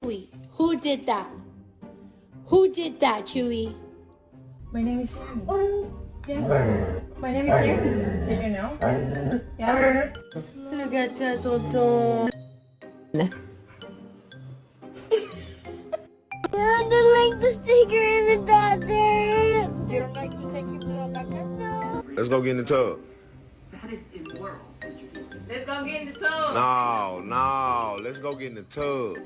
Chewy, who did that? Who did that, Chewy? My name is Sammy. Yeah. My name is Sammy. Did you know? Yeah. Look at that, Toto. I don't like the sticker in the bathroom. You don't like to take your foot out bathroom? No. Let's go get in the tub. That is immoral, Mr. Keith. Let's go get in the tub. No, let's go get in the tub.